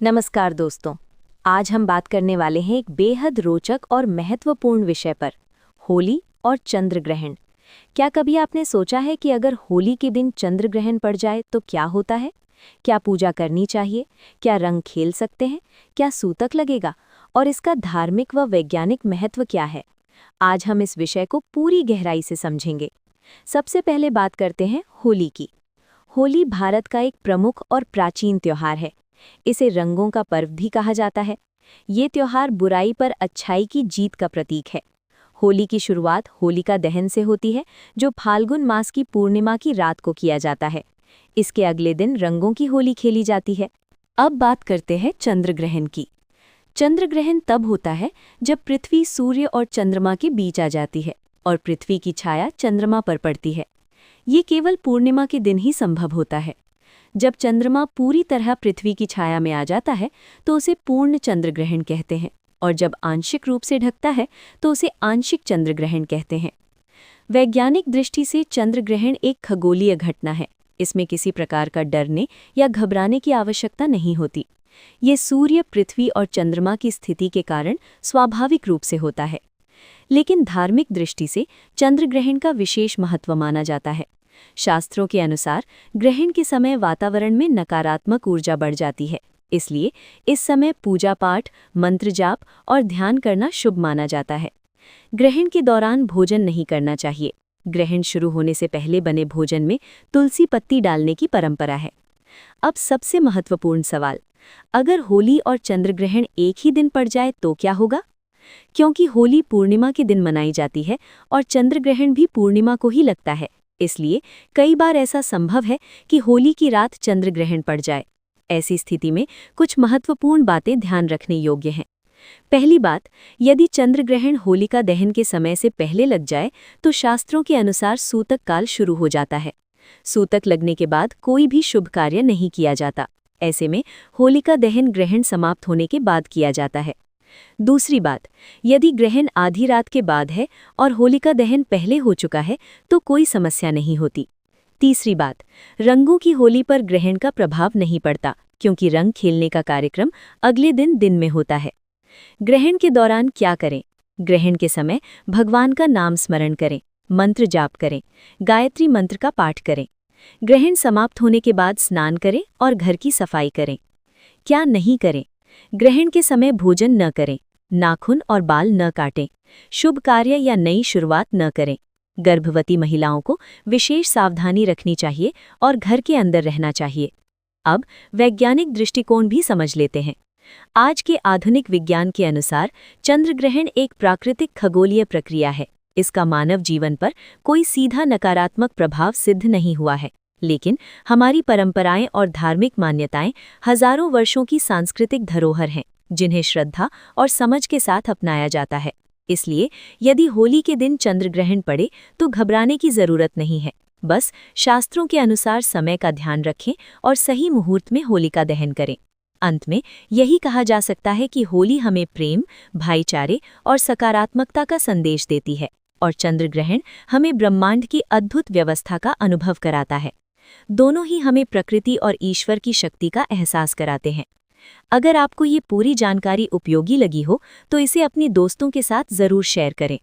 नमस्कार दोस्तों। आज हम बात करने वाले हैं एक बेहद रोचक और महत्वपूर्ण विषय पर, होली और चंद्र ग्रहण। क्या कभी आपने सोचा है कि अगर होली के दिन चंद्र ग्रहण पड़ जाए तो क्या होता है? क्या पूजा करनी चाहिए? क्या रंग खेल सकते हैं? क्या सूतक लगेगा? और इसका धार्मिक व वैज्ञानिक महत्व क्या है? आज हम इस विषय को पूरी गहराई से समझेंगे। सबसे पहले बात करते हैं होली की। होली भारत का एक प्रमुख और प्राचीन त्योहार है। इसे रंगों का पर्व भी कहा जाता है। ये त्योहार बुराई पर अच्छाई की जीत का प्रतीक है। होली की शुरुआत होलिका दहन से होती है, जो फाल्गुन मास की पूर्णिमा की रात को किया जाता है। इसके अगले दिन रंगों की होली खेली जाती है। अब बात करते हैं चंद्र ग्रहण की। चंद्र ग्रहण तब होता है जब पृथ्वी सूर्य और चंद्रमा के बीच आ जाती है और पृथ्वी की छाया चंद्रमा पर पड़ती है। ये केवल पूर्णिमा के दिन ही संभव होता है। जब चंद्रमा पूरी तरह पृथ्वी की छाया में आ जाता है तो उसे पूर्ण चंद्र ग्रहण कहते हैं, और जब आंशिक रूप से ढकता है तो उसे आंशिक चंद्र ग्रहण कहते हैं। वैज्ञानिक दृष्टि से चंद्र ग्रहण एक खगोलीय घटना है। इसमें किसी प्रकार का डरने या घबराने की आवश्यकता नहीं होती। ये सूर्य, पृथ्वी और चंद्रमा की स्थिति के कारण स्वाभाविक रूप से होता है। लेकिन धार्मिक दृष्टि से चंद्र ग्रहण का विशेष महत्व माना जाता है। शास्त्रों के अनुसार ग्रहण के समय वातावरण में नकारात्मक ऊर्जा बढ़ जाती है, इसलिए इस समय पूजा पाठ, मंत्र जाप और ध्यान करना शुभ माना जाता है। ग्रहण के दौरान भोजन नहीं करना चाहिए। ग्रहण शुरू होने से पहले बने भोजन में तुलसी पत्ती डालने की परंपरा है। अब सबसे महत्वपूर्ण सवाल, अगर होली और चंद्र ग्रहण एक ही दिन पड़ जाए तो क्या होगा? क्योंकि होली पूर्णिमा के दिन मनाई जाती है और चंद्र ग्रहण भी पूर्णिमा को ही लगता है, इसलिए कई बार ऐसा संभव है कि होली की रात चंद्र ग्रहण पड़ जाए। ऐसी स्थिति में कुछ महत्वपूर्ण बातें ध्यान रखने योग्य हैं। पहली बात, यदि चंद्र ग्रहण होलिका दहन के समय से पहले लग जाए तो शास्त्रों के अनुसार सूतक काल शुरू हो जाता है। सूतक लगने के बाद कोई भी शुभ कार्य नहीं किया जाता। ऐसे में होलिका दहन ग्रहण समाप्त होने के बाद किया जाता है। दूसरी बात, यदि ग्रहण आधी रात के बाद है और होलिका दहन पहले हो चुका है तो कोई समस्या नहीं होती। तीसरी बात, रंगों की होली पर ग्रहण का प्रभाव नहीं पड़ता, क्योंकि रंग खेलने का कार्यक्रम अगले दिन में होता है। ग्रहण के दौरान क्या करें? ग्रहण के समय भगवान का नाम स्मरण करें, मंत्र जाप करें, गायत्री मंत्र का पाठ करें। ग्रहण समाप्त होने के बाद स्नान करें और घर की सफाई करें। क्या नहीं करें? ग्रहण के समय भोजन न करें, नाखून और बाल न काटें, शुभ कार्य या नई शुरुआत न करें। गर्भवती महिलाओं को विशेष सावधानी रखनी चाहिए और घर के अंदर रहना चाहिए। अब वैज्ञानिक दृष्टिकोण भी समझ लेते हैं। आज के आधुनिक विज्ञान के अनुसार चंद्र ग्रहण एक प्राकृतिक खगोलीय प्रक्रिया है। इसका मानव जीवन पर कोई सीधा नकारात्मक प्रभाव सिद्ध नहीं हुआ है, लेकिन हमारी परंपराएं और धार्मिक मान्यताएं हजारों वर्षों की सांस्कृतिक धरोहर हैं, जिन्हें श्रद्धा और समझ के साथ अपनाया जाता है। इसलिए यदि होली के दिन चंद्र ग्रहण पड़े तो घबराने की जरूरत नहीं है। बस शास्त्रों के अनुसार समय का ध्यान रखें और सही मुहूर्त में होलिका दहन करें। अंत में यही कहा जा सकता है कि होली हमें प्रेम, भाईचारे और सकारात्मकता का संदेश देती है, और चंद्र ग्रहण हमें ब्रह्मांड की अद्भुत व्यवस्था का अनुभव कराता है। दोनों ही हमें प्रकृति और ईश्वर की शक्ति का एहसास कराते हैं। अगर आपको ये पूरी जानकारी उपयोगी लगी हो तो इसे अपने दोस्तों के साथ जरूर शेयर करें।